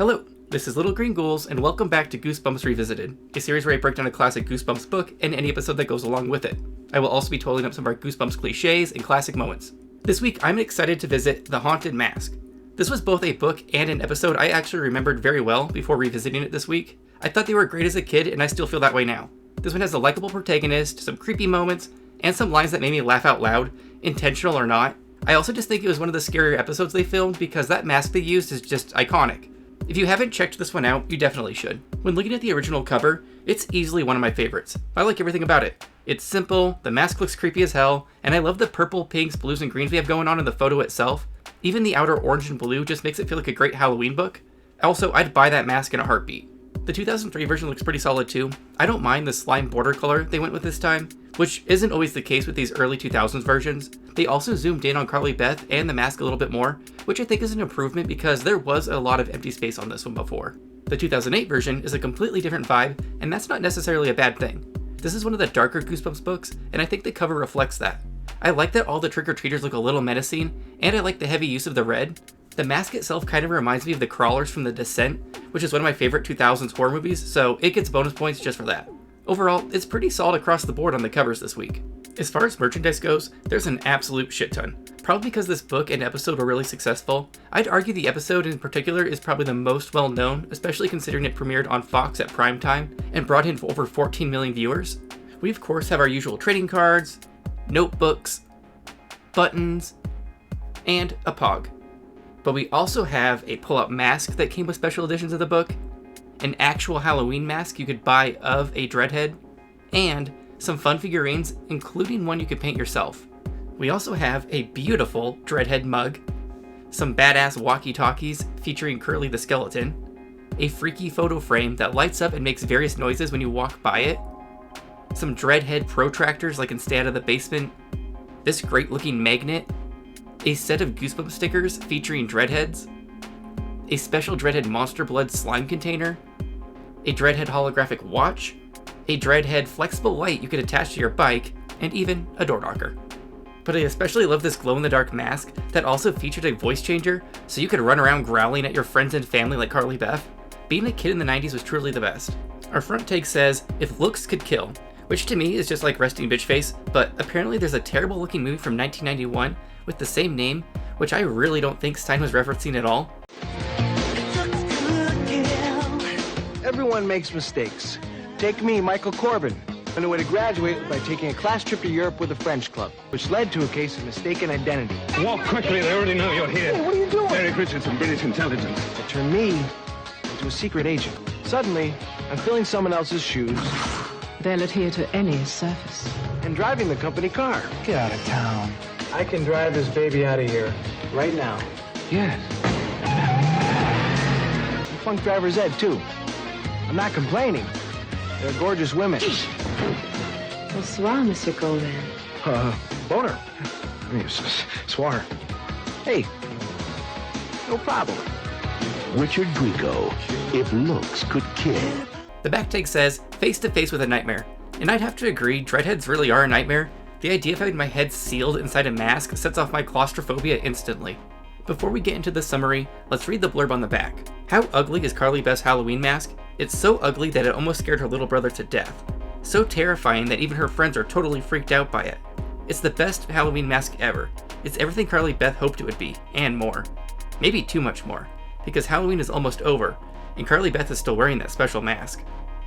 Hello, this is Little Green Ghouls, and welcome back to Goosebumps Revisited, a series where I break down a classic Goosebumps book and any episode that goes along with it. I will also be toiling up some of our Goosebumps cliches and classic moments. This week, I'm excited to visit The Haunted Mask. This was both a book and an episode I actually remembered very well before revisiting it this week. I thought they were great as a kid, and I still feel that way now. This one has a likable protagonist, some creepy moments, and some lines that made me laugh out loud, intentional or not. I also just think it was one of the scarier episodes they filmed because that mask they used is just iconic. If you haven't checked this one out, you definitely should. When looking at the original cover, it's easily one of my favorites. I like everything about it. It's simple, the mask looks creepy as hell, and I love the purple, pinks, blues, and greens we have going on in the photo itself. Even the outer orange and blue just makes it feel like a great Halloween book. Also, I'd buy that mask in a heartbeat. The 2003 version looks pretty solid too. I don't mind the slime border color they went with this time, which isn't always the case with these early 2000s versions. They also zoomed in on Carly Beth and the mask a little bit more, which I think is an improvement because there was a lot of empty space on this one before. The 2008 version is a completely different vibe, and that's not necessarily a bad thing. This is one of the darker Goosebumps books, and I think the cover reflects that. I like that all the trick-or-treaters look a little menacing, and I like the heavy use of the red. The mask itself kind of reminds me of the crawlers from The Descent, which is one of my favorite 2000s horror movies, so it gets bonus points just for that. Overall, it's pretty solid across the board on the covers this week. As far as merchandise goes, there's an absolute shit ton. Probably because this book and episode were really successful. I'd argue the episode in particular is probably the most well known, especially considering it premiered on Fox at prime time and brought in over 14 million viewers. We of course have our usual trading cards, notebooks, buttons, and a pog. But we also have a pull-out mask that came with special editions of the book, an actual Halloween mask you could buy of a Dreadhead, and some fun figurines, including one you could paint yourself. We also have a beautiful Dreadhead mug, some badass walkie-talkies featuring Curly the Skeleton, a freaky photo frame that lights up and makes various noises when you walk by it, some Dreadhead protractors like in Stay Out of the Basement, this great-looking magnet, a set of Goosebumps stickers featuring Dreadheads, a special Dreadhead Monster Blood slime container, a Dreadhead holographic watch, a Dreadhead flexible light you could attach to your bike, and even a door knocker. But I especially love this glow-in-the-dark mask that also featured a voice changer so you could run around growling at your friends and family like Carly Beth. Being a kid in the 90s was truly the best. Our front tag says, "If looks could kill," which to me is just like resting bitch face, but apparently there's a terrible looking movie from 1991 with the same name, which I really don't think Stein was referencing at all. Everyone makes mistakes. Take me, Michael Corbin. I knew way to graduate by taking a class trip to Europe with a French club, which led to a case of mistaken identity. Walk quickly, they already know you're here. Hey, what are you doing? Eric Richardson, British intelligence. It turned me into a secret agent. Suddenly, I'm filling someone else's shoes. They'll adhere to any surface. And driving the company car. Get out of town. I can drive this baby out of here right now. Yes. Funk driver's ed, too. I'm not complaining. They're gorgeous women. Bonsoir, Monsieur Golden. Boner. Swar. Hey, no problem. Richard Grieco, If Looks Could Kill. The back tag says, "Face to face with a nightmare." And I'd have to agree, Dreadheads really are a nightmare. The idea of having my head sealed inside a mask sets off my claustrophobia instantly. Before we get into the summary, let's read the blurb on the back. How ugly is Carly Beth's Halloween mask? It's so ugly that it almost scared her little brother to death. So terrifying that even her friends are totally freaked out by it. It's the best Halloween mask ever. It's everything Carly Beth hoped it would be, and more. Maybe too much more, because Halloween is almost over, and Carly Beth is still wearing that special mask.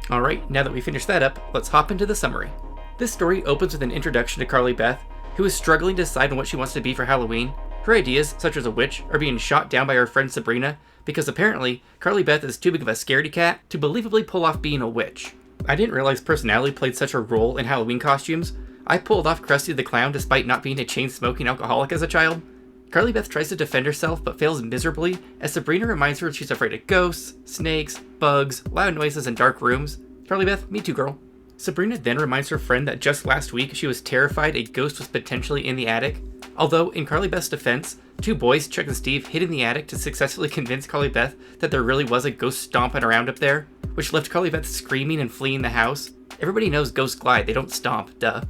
Alright, now that we finished that up, let's hop into the summary. This story opens with an introduction to Carly Beth, who is struggling to decide on what she wants to be for Halloween. Her ideas, such as a witch, are being shot down by her friend Sabrina, because apparently, Carly Beth is too big of a scaredy cat to believably pull off being a witch. I didn't realize personality played such a role in Halloween costumes. I pulled off Krusty the Clown despite not being a chain-smoking alcoholic as a child. Carly Beth tries to defend herself but fails miserably, as Sabrina reminds her she's afraid of ghosts, snakes, bugs, loud noises, and dark rooms. Carly Beth, me too, girl. Sabrina then reminds her friend that just last week she was terrified a ghost was potentially in the attic. Although, in Carly Beth's defense, two boys, Chuck and Steve, hid in the attic to successfully convince Carly Beth that there really was a ghost stomping around up there, which left Carly Beth screaming and fleeing the house. Everybody knows ghosts glide, they don't stomp, duh.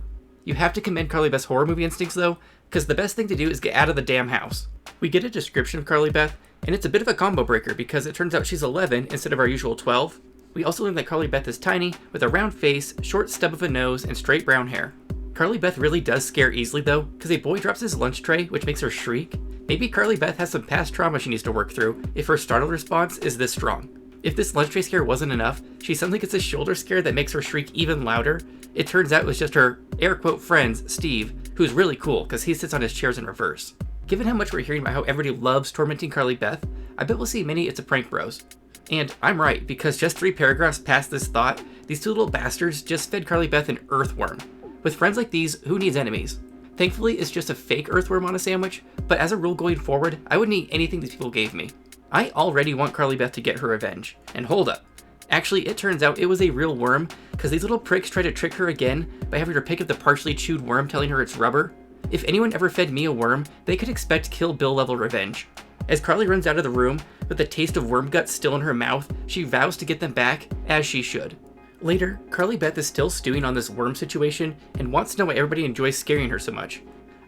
You have to commend Carly Beth's horror movie instincts though, because the best thing to do is get out of the damn house. We get a description of Carly Beth, and it's a bit of a combo breaker because it turns out she's 11 instead of our usual 12. We also learn that Carly Beth is tiny, with a round face, short stub of a nose, and straight brown hair. Carly Beth really does scare easily though, because a boy drops his lunch tray, which makes her shriek. Maybe Carly Beth has some past trauma she needs to work through if her startle response is this strong. If this lunch tray scare wasn't enough, she suddenly gets a shoulder scare that makes her shriek even louder. It turns out it was just her air quote friends, Steve, who's really cool because he sits on his chairs in reverse. Given how much we're hearing about how everybody loves tormenting Carly Beth, I bet we'll see many It's a Prank Bros. And I'm right, because just 3 paragraphs past this thought, these 2 little bastards just fed Carly Beth an earthworm. With friends like these, who needs enemies? Thankfully, it's just a fake earthworm on a sandwich, but as a rule going forward, I wouldn't eat anything these people gave me. I already want Carly Beth to get her revenge. And hold up. Actually, it turns out it was a real worm, because these little pricks try to trick her again by having her pick up the partially chewed worm telling her it's rubber. If anyone ever fed me a worm, they could expect Kill Bill level revenge. As Carly runs out of the room, with the taste of worm guts still in her mouth, she vows to get them back, as she should. Later, Carly Beth is still stewing on this worm situation and wants to know why everybody enjoys scaring her so much.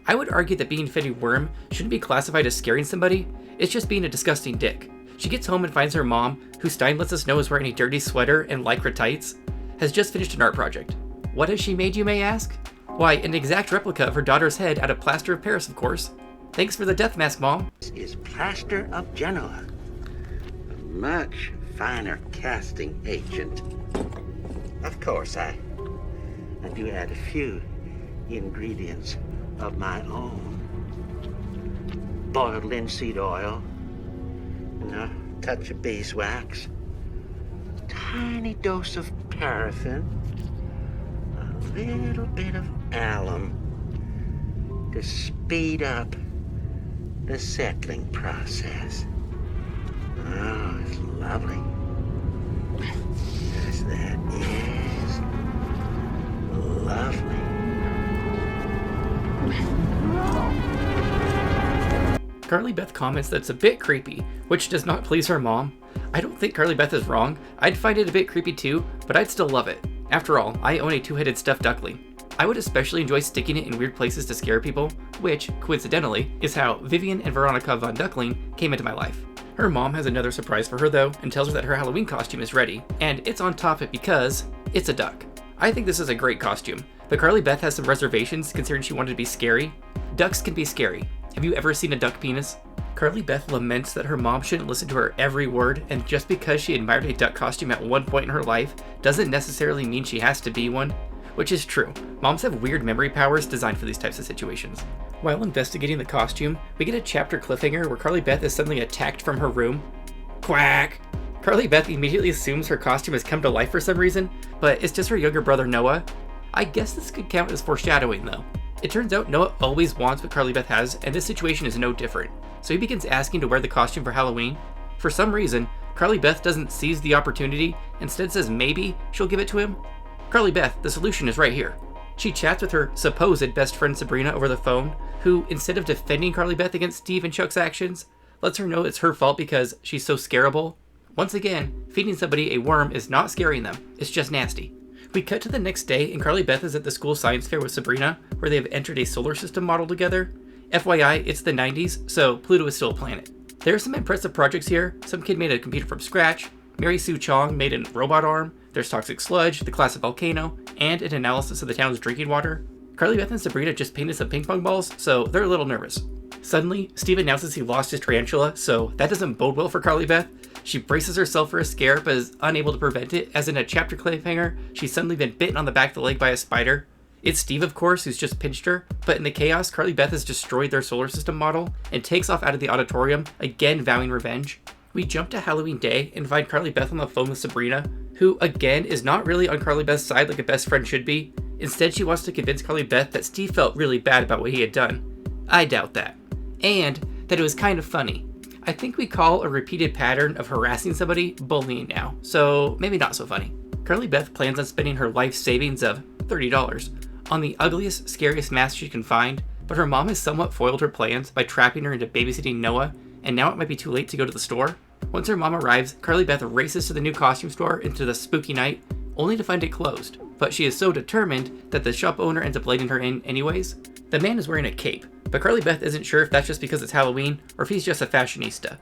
I would argue that being fed a worm shouldn't be classified as scaring somebody, it's just being a disgusting dick. She gets home and finds her mom, who Stein lets us know is wearing a dirty sweater and lycra tights, has just finished an art project. What has she made, you may ask? Why, an exact replica of her daughter's head out of plaster of Paris, of course. Thanks for the death mask, Mom. This is plaster of Genoa, a much finer casting agent. Of course, I do add a few ingredients of my own. Boiled linseed oil, a touch of beeswax, tiny dose of paraffin, a little bit of alum to speed up the settling process. Oh, it's lovely. Yes, that is lovely. Carly Beth comments that it's a bit creepy, which does not please her mom. I don't think Carly Beth is wrong. I'd find it a bit creepy too, but I'd still love it. After all, I own a 2-headed stuffed duckling. I would especially enjoy sticking it in weird places to scare people, which, coincidentally, is how Vivian and Veronica Von Duckling came into my life. Her mom has another surprise for her though, and tells her that her Halloween costume is ready, and it's on topic because it's a duck. I think this is a great costume, but Carly Beth has some reservations considering she wanted to be scary. Ducks can be scary. Have you ever seen a duck penis? Carly Beth laments that her mom shouldn't listen to her every word, and just because she admired a duck costume at one point in her life doesn't necessarily mean she has to be one. Which is true. Moms have weird memory powers designed for these types of situations. While investigating the costume, we get a chapter cliffhanger where Carly Beth is suddenly attacked from her room. Quack! Carly Beth immediately assumes her costume has come to life for some reason, but it's just her younger brother Noah. I guess this could count as foreshadowing though. It turns out Noah always wants what Carly Beth has, and this situation is no different. So he begins asking to wear the costume for Halloween. For some reason, Carly Beth doesn't seize the opportunity, instead says maybe she'll give it to him. Carly Beth, the solution is right here. She chats with her supposed best friend Sabrina over the phone, who, instead of defending Carly Beth against Steve and Chuck's actions, lets her know it's her fault because she's so scareable. Once again, feeding somebody a worm is not scaring them, it's just nasty. We cut to the next day and Carly Beth is at the school science fair with Sabrina, where they have entered a solar system model together. FYI, it's the 90s, so Pluto is still a planet. There are some impressive projects here. Some kid made a computer from scratch, Mary Sue Chong made a robot arm, there's toxic sludge, the class of volcano, and an analysis of the town's drinking water. Carly Beth and Sabrina just painted some ping pong balls, so they're a little nervous. Suddenly, Steve announces he lost his tarantula, so that doesn't bode well for Carly Beth. She braces herself for a scare, but is unable to prevent it, as in a chapter cliffhanger, she's suddenly been bitten on the back of the leg by a spider. It's Steve, of course, who's just pinched her, but in the chaos, Carly Beth has destroyed their solar system model and takes off out of the auditorium, again vowing revenge. We jump to Halloween Day and find Carly Beth on the phone with Sabrina, who, again, is not really on Carly Beth's side like a best friend should be. Instead, she wants to convince Carly Beth that Steve felt really bad about what he had done. I doubt that. And that it was kind of funny. I think we call a repeated pattern of harassing somebody bullying now, so maybe not so funny. Carly Beth plans on spending her life savings of $30 on the ugliest, scariest mask she can find, but her mom has somewhat foiled her plans by trapping her into babysitting Noah, and now it might be too late to go to the store. Once her mom arrives, Carly Beth races to the new costume store into the spooky night, only to find it closed. But she is so determined that the shop owner ends up letting her in anyways. The man is wearing a cape, but Carly Beth isn't sure if that's just because it's Halloween or if he's just a fashionista.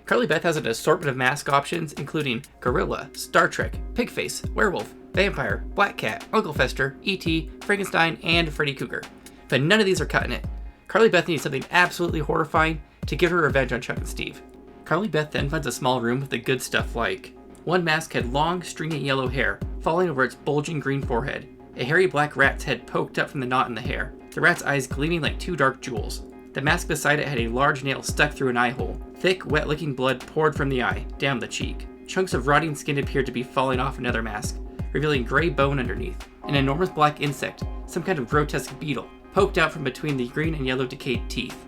Carly Beth has an assortment of mask options, including Gorilla, Star Trek, Pigface, Werewolf, Vampire, Black Cat, Uncle Fester, E.T., Frankenstein, and Freddy Krueger. But none of these are cutting it. Carly Beth needs something absolutely horrifying to get her revenge on Chuck and Steve. Carly Beth then finds a small room with the good stuff like one mask had long, stringy yellow hair falling over its bulging green forehead, a hairy black rat's head poked up from the knot in the hair, the rat's eyes gleaming like two dark jewels. The mask beside it had a large nail stuck through an eye hole. Thick, wet-looking blood poured from the eye, down the cheek. Chunks of rotting skin appeared to be falling off another mask, revealing gray bone underneath. An enormous black insect, some kind of grotesque beetle, poked out from between the green and yellow decayed teeth.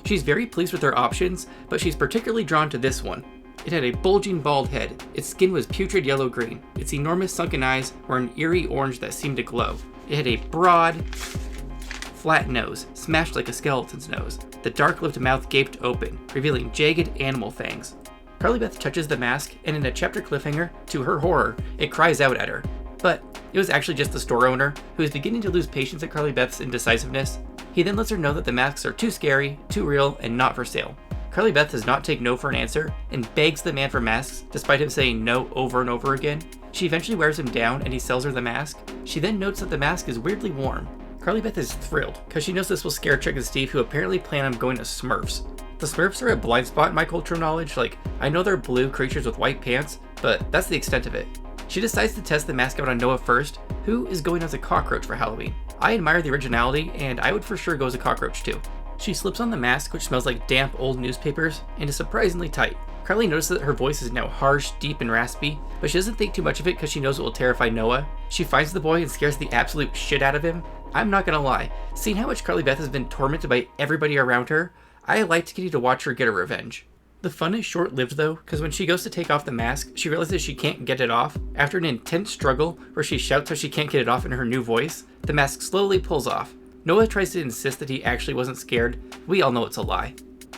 She's very pleased with her options, but she's particularly drawn to this one. It had a bulging bald head, its skin was putrid yellow-green, its enormous sunken eyes were an eerie orange that seemed to glow. It had a broad, flat nose, smashed like a skeleton's nose. The dark-lipped mouth gaped open, revealing jagged animal fangs. Carly Beth touches the mask, and in a chapter cliffhanger, to her horror, it cries out at her. But it was actually just the store owner, who is beginning to lose patience at Carly Beth's indecisiveness. He then lets her know that the masks are too scary, too real, and not for sale. Carly Beth does not take no for an answer, and begs the man for masks, despite him saying no over and over again. She eventually wears him down, and he sells her the mask. She then notes that the mask is weirdly warm. Carly Beth is thrilled, because she knows this will scare Chuck and Steve, who apparently plan on going to Smurfs. The Smurfs are a blind spot in my cultural knowledge, like, I know they're blue creatures with white pants, but that's the extent of it. She decides to test the mask out on Noah first, who is going as a cockroach for Halloween. I admire the originality, and I would for sure go as a cockroach too. She slips on the mask, which smells like damp old newspapers, and is surprisingly tight. Carly notices that her voice is now harsh, deep, and raspy, but she doesn't think too much of it because she knows it will terrify Noah. She finds the boy and scares the absolute shit out of him. I'm not gonna lie, seeing how much Carly Beth has been tormented by everybody around her, I like to get to watch her get her revenge. The fun is short-lived though, because when she goes to take off the mask, she realizes she can't get it off. After an intense struggle where she shouts how she can't get it off in her new voice, the mask slowly pulls off. Noah tries to insist that he actually wasn't scared. We all know it's a lie.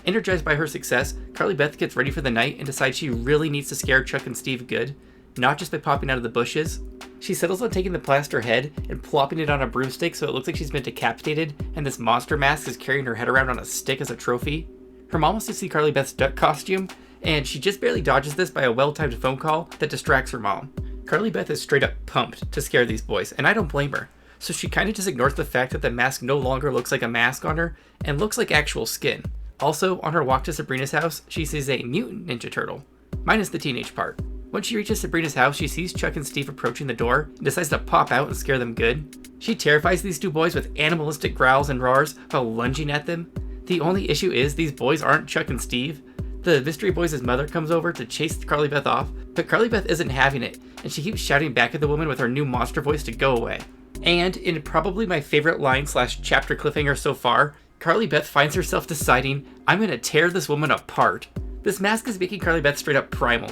Energized by her success, Carly Beth gets ready for the night and decides she really needs to scare Chuck and Steve good, not just by popping out of the bushes. She settles on taking the plaster head and plopping it on a broomstick so it looks like she's been decapitated, and this monster mask is carrying her head around on a stick as a trophy. Her mom wants to see Carly Beth's duck costume, and she just barely dodges this by a well-timed phone call that distracts her mom. Carly Beth is straight up pumped to scare these boys, and I don't blame her. So she kind of just ignores the fact that the mask no longer looks like a mask on her and looks like actual skin. Also, on her walk to Sabrina's house, she sees a mutant Ninja Turtle, minus the teenage part. When she reaches Sabrina's house, she sees Chuck and Steve approaching the door and decides to pop out and scare them good. She terrifies these two boys with animalistic growls and roars while lunging at them. The only issue is these boys aren't Chuck and Steve. The mystery boys' mother comes over to chase Carly Beth off, but Carly Beth isn't having it, and she keeps shouting back at the woman with her new monster voice to go away. And in probably my favorite line / chapter cliffhanger so far, Carly Beth finds herself deciding, I'm gonna tear this woman apart. This mask is making Carly Beth straight up primal.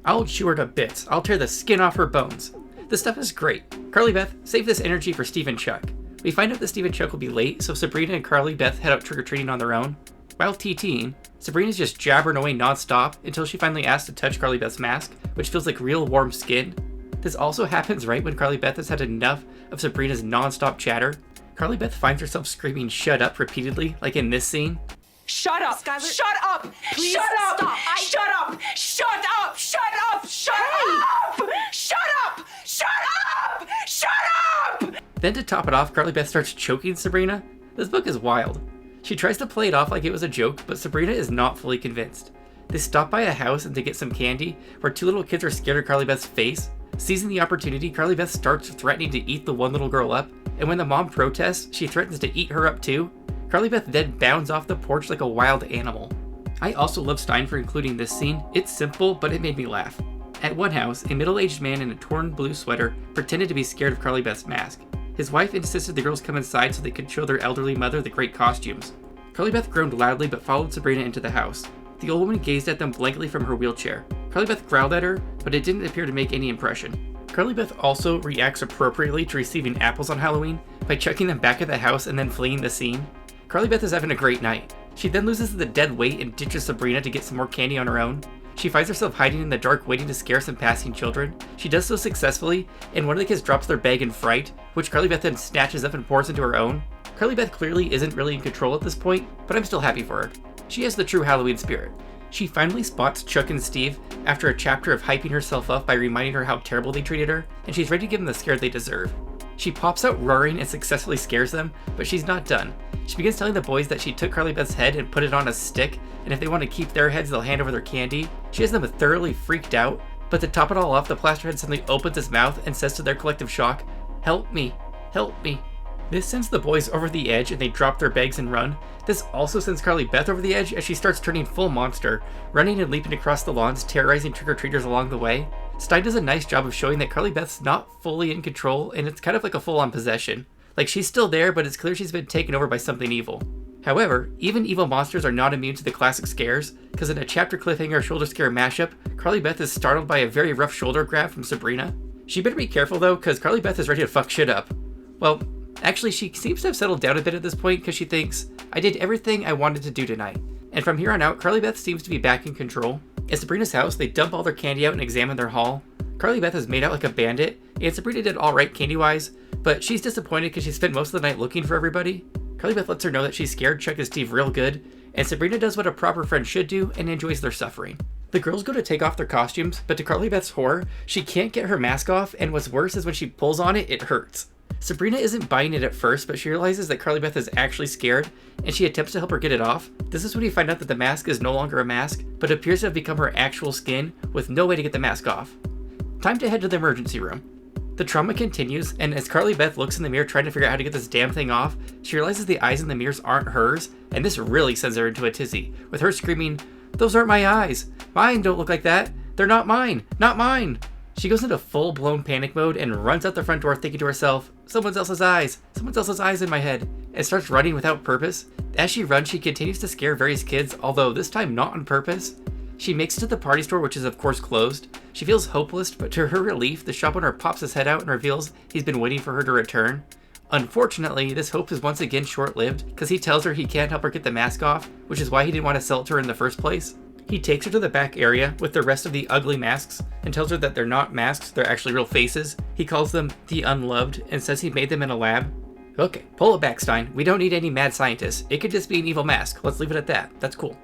I'll chew her to bits. I'll tear the skin off her bones. This stuff is great. Carly Beth, save this energy for Steve and Chuck. We find out that Steve and Chuck will be late, so Sabrina and Carly Beth head out trick-or-treating on their own. While TTing, Sabrina's just jabbering away non-stop until she finally asks to touch Carly Beth's mask, which feels like real warm skin. This also happens right when Carly Beth has had enough of Sabrina's non-stop chatter. Carly Beth finds herself screaming shut up repeatedly, like in this scene. Shut up! Skylar, shut up! Please shut up! Stop. Shut up! Shut up! Shut up! Shut up! Shut up! Shut up! Shut up! Then to top it off, Carly Beth starts choking Sabrina. This book is wild. She tries to play it off like it was a joke, but Sabrina is not fully convinced. They stop by a house and they get some candy, where two little kids are scared of Carly Beth's face. Seizing the opportunity, Carly Beth starts threatening to eat the one little girl up, and when the mom protests, she threatens to eat her up too. Carly Beth then bounds off the porch like a wild animal. I also love Stein for including this scene. It's simple, but it made me laugh. At one house, a middle-aged man in a torn blue sweater pretended to be scared of Carly Beth's mask. His wife insisted the girls come inside so they could show their elderly mother the great costumes. Carly Beth groaned loudly but followed Sabrina into the house. The old woman gazed at them blankly from her wheelchair. Carly Beth growled at her, but it didn't appear to make any impression. Carly Beth also reacts appropriately to receiving apples on Halloween by chucking them back at the house and then fleeing the scene. Carly Beth is having a great night. She then loses the dead weight and ditches Sabrina to get some more candy on her own. She finds herself hiding in the dark waiting to scare some passing children. She does so successfully, and one of the kids drops their bag in fright, which Carly Beth then snatches up and pours into her own. Carly Beth clearly isn't really in control at this point, but I'm still happy for her. She has the true Halloween spirit. She finally spots Chuck and Steve after a chapter of hyping herself up by reminding her how terrible they treated her, and she's ready to give them the scare they deserve. She pops out roaring and successfully scares them, but she's not done. She begins telling the boys that she took Carly Beth's head and put it on a stick, and if they want to keep their heads, they'll hand over their candy. She has them thoroughly freaked out, but to top it all off, the Plasterhead suddenly opens his mouth and says to their collective shock, "Help me, help me." This sends the boys over the edge and they drop their bags and run. This also sends Carly Beth over the edge as she starts turning full monster, running and leaping across the lawns, terrorizing trick-or-treaters along the way. Stein does a nice job of showing that Carly Beth's not fully in control, and it's kind of like a full-on possession. Like, she's still there, but it's clear she's been taken over by something evil. However, even evil monsters are not immune to the classic scares, because in a chapter cliffhanger shoulder scare mashup, Carly Beth is startled by a very rough shoulder grab from Sabrina. She better be careful though, because Carly Beth is ready to fuck shit up. Well, actually, she seems to have settled down a bit at this point because she thinks, I did everything I wanted to do tonight. And from here on out, Carly Beth seems to be back in control. At Sabrina's house, they dump all their candy out and examine their haul. Carly Beth is made out like a bandit, and Sabrina did alright candy-wise, but she's disappointed because she spent most of the night looking for everybody. Carly Beth lets her know that she's scared Chuck and Steve real good, and Sabrina does what a proper friend should do and enjoys their suffering. The girls go to take off their costumes, but to Carly Beth's horror, she can't get her mask off, and what's worse is when she pulls on it, it hurts. Sabrina isn't buying it at first, but she realizes that Carly Beth is actually scared, and she attempts to help her get it off. This is when you find out that the mask is no longer a mask, but appears to have become her actual skin, with no way to get the mask off. Time to head to the emergency room. The trauma continues, and as Carly Beth looks in the mirror trying to figure out how to get this damn thing off, she realizes the eyes in the mirrors aren't hers, and this really sends her into a tizzy, with her screaming, "Those aren't my eyes! Mine don't look like that! They're not mine! Not mine!" She goes into full-blown panic mode and runs out the front door thinking to herself, "Someone else's eyes! Someone else's eyes in my head!" and starts running without purpose. As she runs, she continues to scare various kids, although this time not on purpose. She makes it to the party store, which is of course closed. She feels hopeless, but to her relief, the shop owner pops his head out and reveals he's been waiting for her to return. Unfortunately, this hope is once again short-lived, because he tells her he can't help her get the mask off, which is why he didn't want to sell it to her in the first place. He takes her to the back area with the rest of the ugly masks and tells her that they're not masks, they're actually real faces. He calls them the Unloved and says he made them in a lab. Okay, pull it back, Stein. We don't need any mad scientists. It could just be an evil mask. Let's leave it at that. That's cool.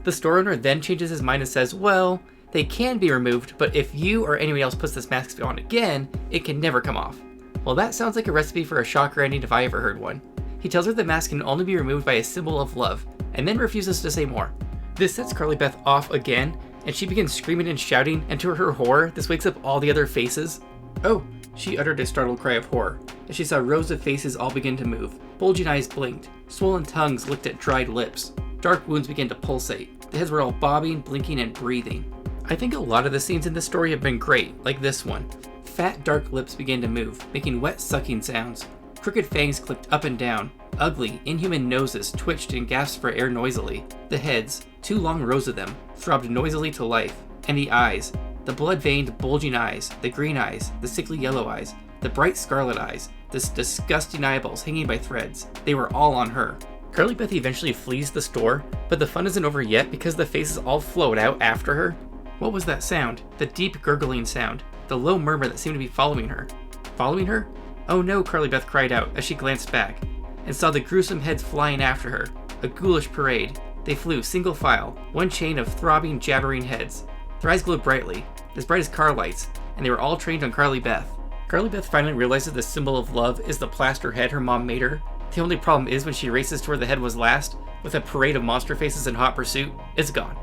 The store owner then changes his mind and says, well, they can be removed, but if you or anyone else puts this mask on again, it can never come off. Well, that sounds like a recipe for a shocker ending if I ever heard one. He tells her the mask can only be removed by a symbol of love, and then refuses to say more. This sets Carly Beth off again, and she begins screaming and shouting, and to her horror, this wakes up all the other faces. Oh, she uttered a startled cry of horror, as she saw rows of faces all begin to move. Bulging eyes blinked, swollen tongues licked at dried lips. Dark wounds began to pulsate. The heads were all bobbing, blinking, and breathing. I think a lot of the scenes in this story have been great, like this one. Fat, dark lips began to move, making wet, sucking sounds. Crooked fangs clicked up and down. Ugly, inhuman noses twitched and gasped for air noisily. The heads, 2 long rows of them, throbbed noisily to life. And the eyes, the blood-veined, bulging eyes, the green eyes, the sickly yellow eyes, the bright scarlet eyes, the disgusting eyeballs hanging by threads. They were all on her. Carly Beth eventually flees the store, but the fun isn't over yet because the faces all float out after her. What was that sound? The deep gurgling sound. The low murmur that seemed to be following her. Following her? Oh no, Carly Beth cried out as she glanced back, and saw the gruesome heads flying after her. A ghoulish parade. They flew single file, one chain of throbbing, jabbering heads. Their eyes glowed brightly, as bright as car lights, and they were all trained on Carly Beth. Carly Beth finally realizes the symbol of love is the plaster head her mom made her. The only problem is when she races to where the head was last, with a parade of monster faces in hot pursuit, it's gone.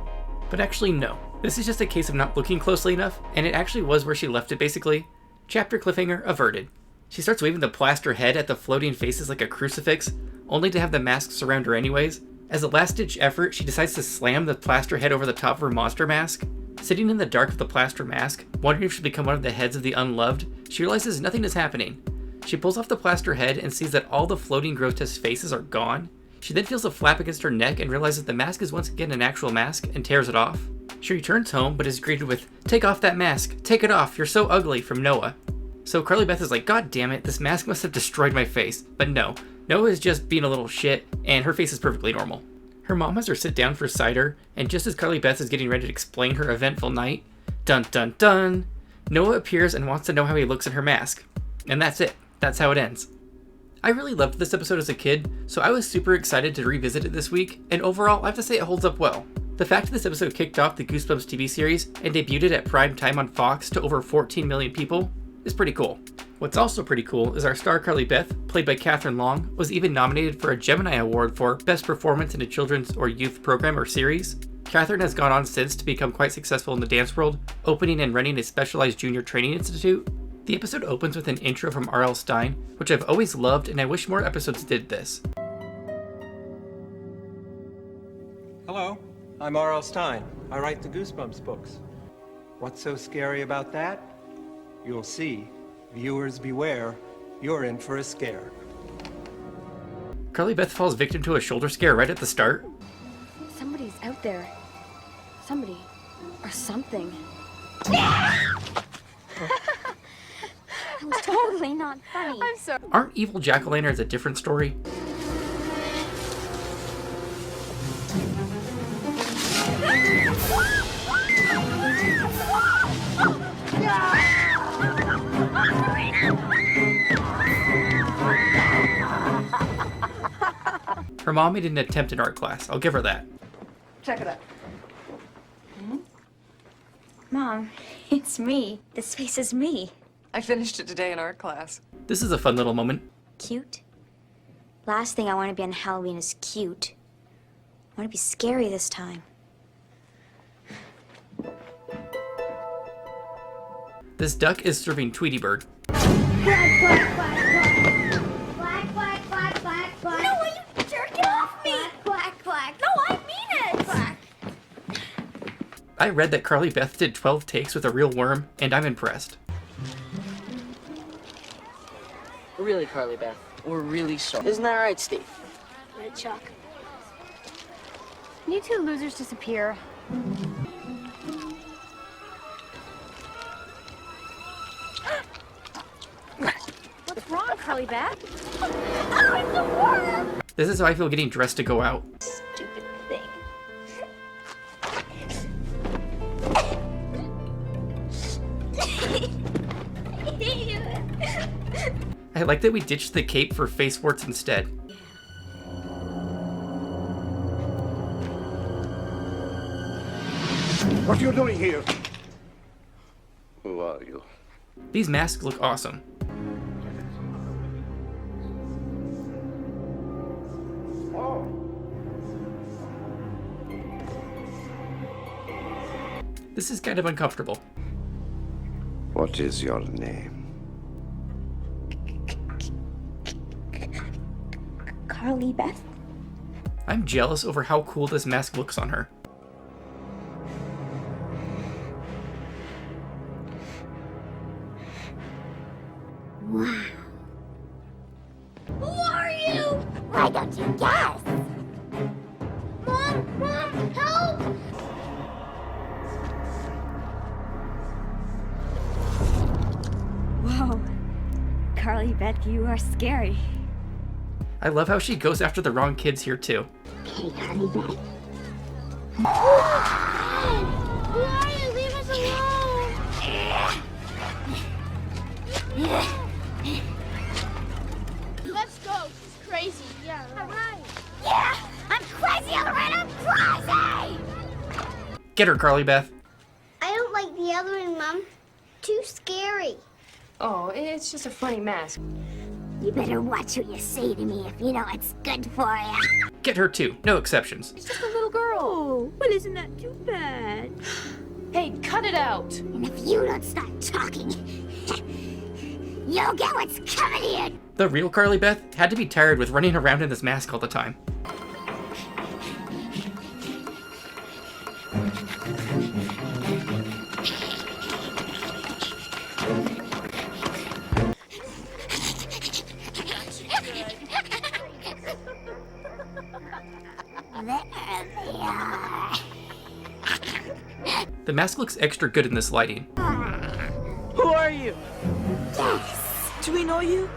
But actually no. This is just a case of not looking closely enough, and it actually was where she left it basically. Chapter cliffhanger averted. She starts waving the plaster head at the floating faces like a crucifix, only to have the mask surround her anyways. As a last-ditch effort, she decides to slam the plaster head over the top of her monster mask. Sitting in the dark of the plaster mask, wondering if she'll become one of the heads of the Unloved, she realizes nothing is happening. She pulls off the plaster head and sees that all the floating grotesque faces are gone. She then feels a flap against her neck and realizes the mask is once again an actual mask and tears it off. She returns home but is greeted with, "Take off that mask! Take it off! You're so ugly!" from Noah. So Carly Beth is like, God damn it, this mask must have destroyed my face. But no, Noah is just being a little shit, and her face is perfectly normal. Her mom has her sit down for cider, and just as Carly Beth is getting ready to explain her eventful night, dun dun dun, Noah appears and wants to know how he looks in her mask. And that's it. That's how it ends. I really loved this episode as a kid, so I was super excited to revisit it this week, and overall, I have to say it holds up well. The fact that this episode kicked off the Goosebumps TV series and debuted at prime time on Fox to over 14 million people is pretty cool. What's also pretty cool is our star Carly Beth, played by Catherine Long, was even nominated for a Gemini Award for Best Performance in a Children's or Youth Program or Series. Catherine has gone on since to become quite successful in the dance world, opening and running a specialized junior training institute. The episode opens with an intro from R.L. Stine, which I've always loved, and I wish more episodes did this. Hello, I'm R.L. Stine. I write the Goosebumps books. What's so scary about that? You'll see. Viewers beware, you're in for a scare. Carly Beth falls victim to a shoulder scare right at the start. Somebody's out there. Somebody. Or something. That was totally not funny. I'm sorry. Aren't evil jack-o'-lanterns a different story? Her mom made an attempt in art class. I'll give her that. Check it out. Mom, it's me. This face is me. I finished it today in art class. This is a fun little moment. Cute? Last thing I want to be on Halloween is cute. I want to be scary this time. This duck is serving Tweety Bird. Quack, quack, quack, quack. Quack, quack, quack, quack, quack. No, are you jerking off me? Quack, quack. No, I mean it. Quack. I read that Carly Beth did 12 takes with a real worm, and I'm impressed. Really, Carly Beth, we're really sorry. Isn't that right, Steve? Right, Chuck. Can you two losers disappear? What's wrong, Carly Beth? Oh, it's a worm! This is how I feel getting dressed to go out. Stupid thing. I like that we ditched the cape for face warts instead. What are you doing here? Who are you? These masks look awesome. This is kind of uncomfortable. What is your name? Carly Beth? I'm jealous over how cool this mask looks on her. Wow. Who are you? Why don't you guess? Mom, help! Whoa. Carly Beth, you are scary. I love how she goes after the wrong kids here too. Okay, Carly Beth. Who are you? Leave us alone! Let's go. She's crazy. Yeah, right. Yeah! I'm crazy, Alright, I'm crazy! Get her, Carly Beth. I don't like the other one, Mom. Too scary. Oh, it's just a funny mask. You better watch what you say to me if you know it's good for you. Get her too. No exceptions. It's just a little girl. Oh, well, isn't that too bad? Hey, cut it out. And if you don't stop talking, you'll get what's coming to you. The real Carly Beth had to be tired with running around in this mask all the time. The mask looks extra good in this lighting. Who are you? Yes. Do we know you?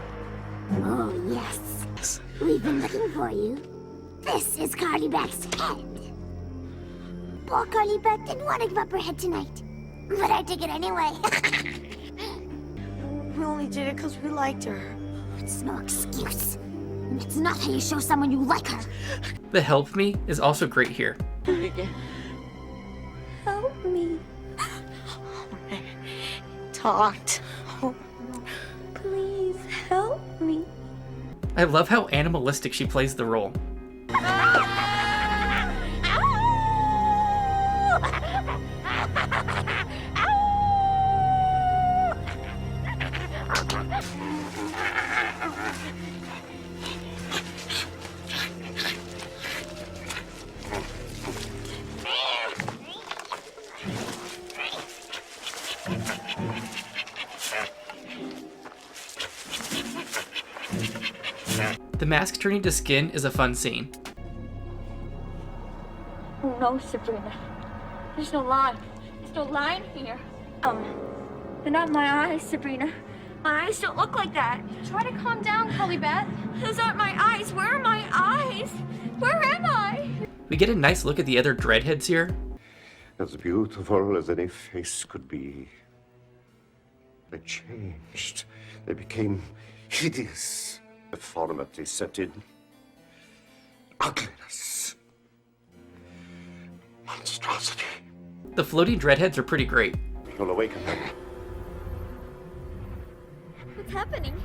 Oh, yes. We've been looking for you. This is Carly Beth's head. Poor Carly Beth didn't want to give up her head tonight, but I took it anyway. We only did it because we liked her. It's no excuse. And it's not how you show someone you like her. The help me is also great here. Help me. Talked. Please help me. I love how animalistic she plays the role. The mask turning to skin is a fun scene. Oh no, Sabrina. There's no line. There's no line here. They're not my eyes, Sabrina. My eyes don't look like that. Try to calm down, Carly Beth. Those aren't my eyes. Where are my eyes? Where am I? We get a nice look at the other dreadheads here. As beautiful as any face could be. They changed. They became hideous. Deformity set in. Ugliness. Monstrosity. The floating dreadheads are pretty great. You'll awaken them. What's happening?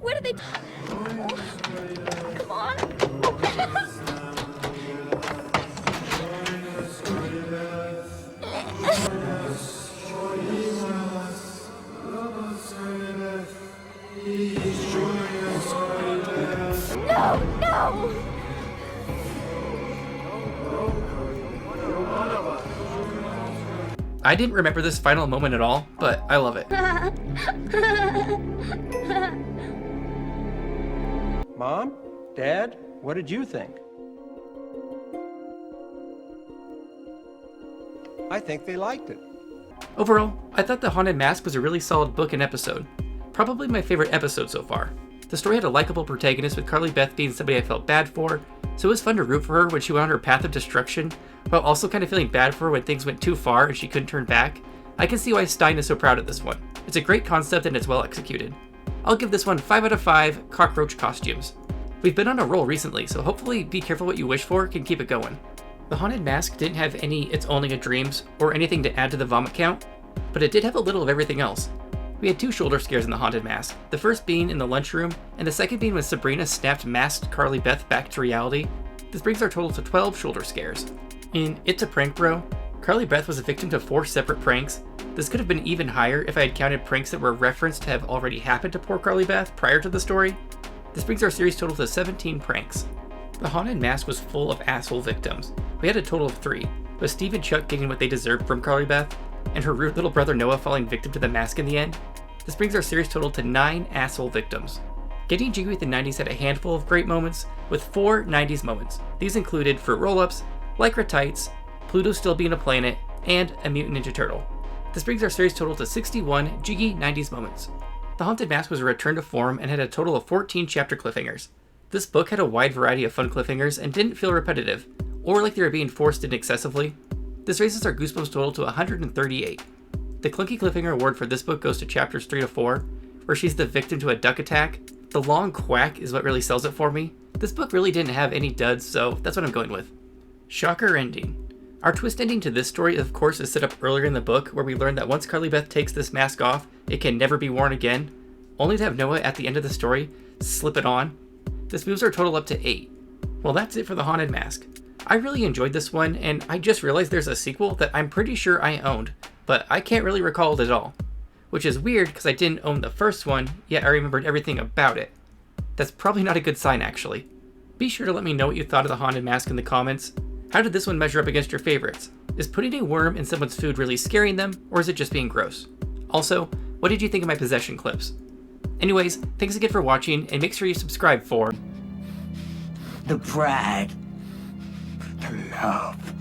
What are they? Come on. No! I didn't remember this final moment at all, but I love it. Mom? Dad? What did you think? I think they liked it. Overall, I thought The Haunted Mask was a really solid book and episode. Probably my favorite episode so far. The story had a likable protagonist with Carly Beth being somebody I felt bad for, so it was fun to root for her when she went on her path of destruction, while also kind of feeling bad for her when things went too far and she couldn't turn back. I can see why Stein is so proud of this one. It's a great concept and it's well executed. I'll give this one 5 out of 5 cockroach costumes. We've been on a roll recently, so hopefully Be Careful What You Wish For can keep it going. The Haunted Mask didn't have any It's Only a Dreams or anything to add to the vomit count, but it did have a little of everything else. We had 2 shoulder scares in The Haunted Mask, the first being in the lunchroom, and the second being when Sabrina snapped masked Carly Beth back to reality. This brings our total to 12 shoulder scares. In It's a Prank Bro, Carly Beth was a victim to 4 separate pranks. This could have been even higher if I had counted pranks that were referenced to have already happened to poor Carly Beth prior to the story. This brings our series total to 17 pranks. The Haunted Mask was full of asshole victims. We had a total of 3, with Steve and Chuck getting what they deserved from Carly Beth, and her rude little brother Noah falling victim to the mask in the end. This brings our series total to 9 asshole victims. Getting Jiggy with the 90s had a handful of great moments, with 4 90s moments. These included Fruit Roll-Ups, Lycra Tights, Pluto still being a planet, and a Mutant Ninja Turtle. This brings our series total to 61 Jiggy 90s moments. The Haunted Mask was a return to form and had a total of 14 chapter cliffhangers. This book had a wide variety of fun cliffhangers and didn't feel repetitive, or like they were being forced in excessively. This raises our Goosebumps total to 138. The clunky cliffhanger award for this book goes to chapters 3 to 4, where she's the victim to a duck attack. The long quack is what really sells it for me. This book really didn't have any duds, so that's what I'm going with. Shocker ending. Our twist ending to this story, of course, is set up earlier in the book, where we learn that once Carly Beth takes this mask off, it can never be worn again, only to have Noah at the end of the story slip it on. This moves our total up to 8. Well, that's it for The Haunted Mask. I really enjoyed this one, and I just realized there's a sequel that I'm pretty sure I owned, but I can't really recall it at all. Which is weird because I didn't own the first one, yet I remembered everything about it. That's probably not a good sign, actually. Be sure to let me know what you thought of The Haunted Mask in the comments. How did this one measure up against your favorites? Is putting a worm in someone's food really scaring them, or is it just being gross? Also, what did you think of my possession clips? Anyways, thanks again for watching, and make sure you subscribe for the pride, the love,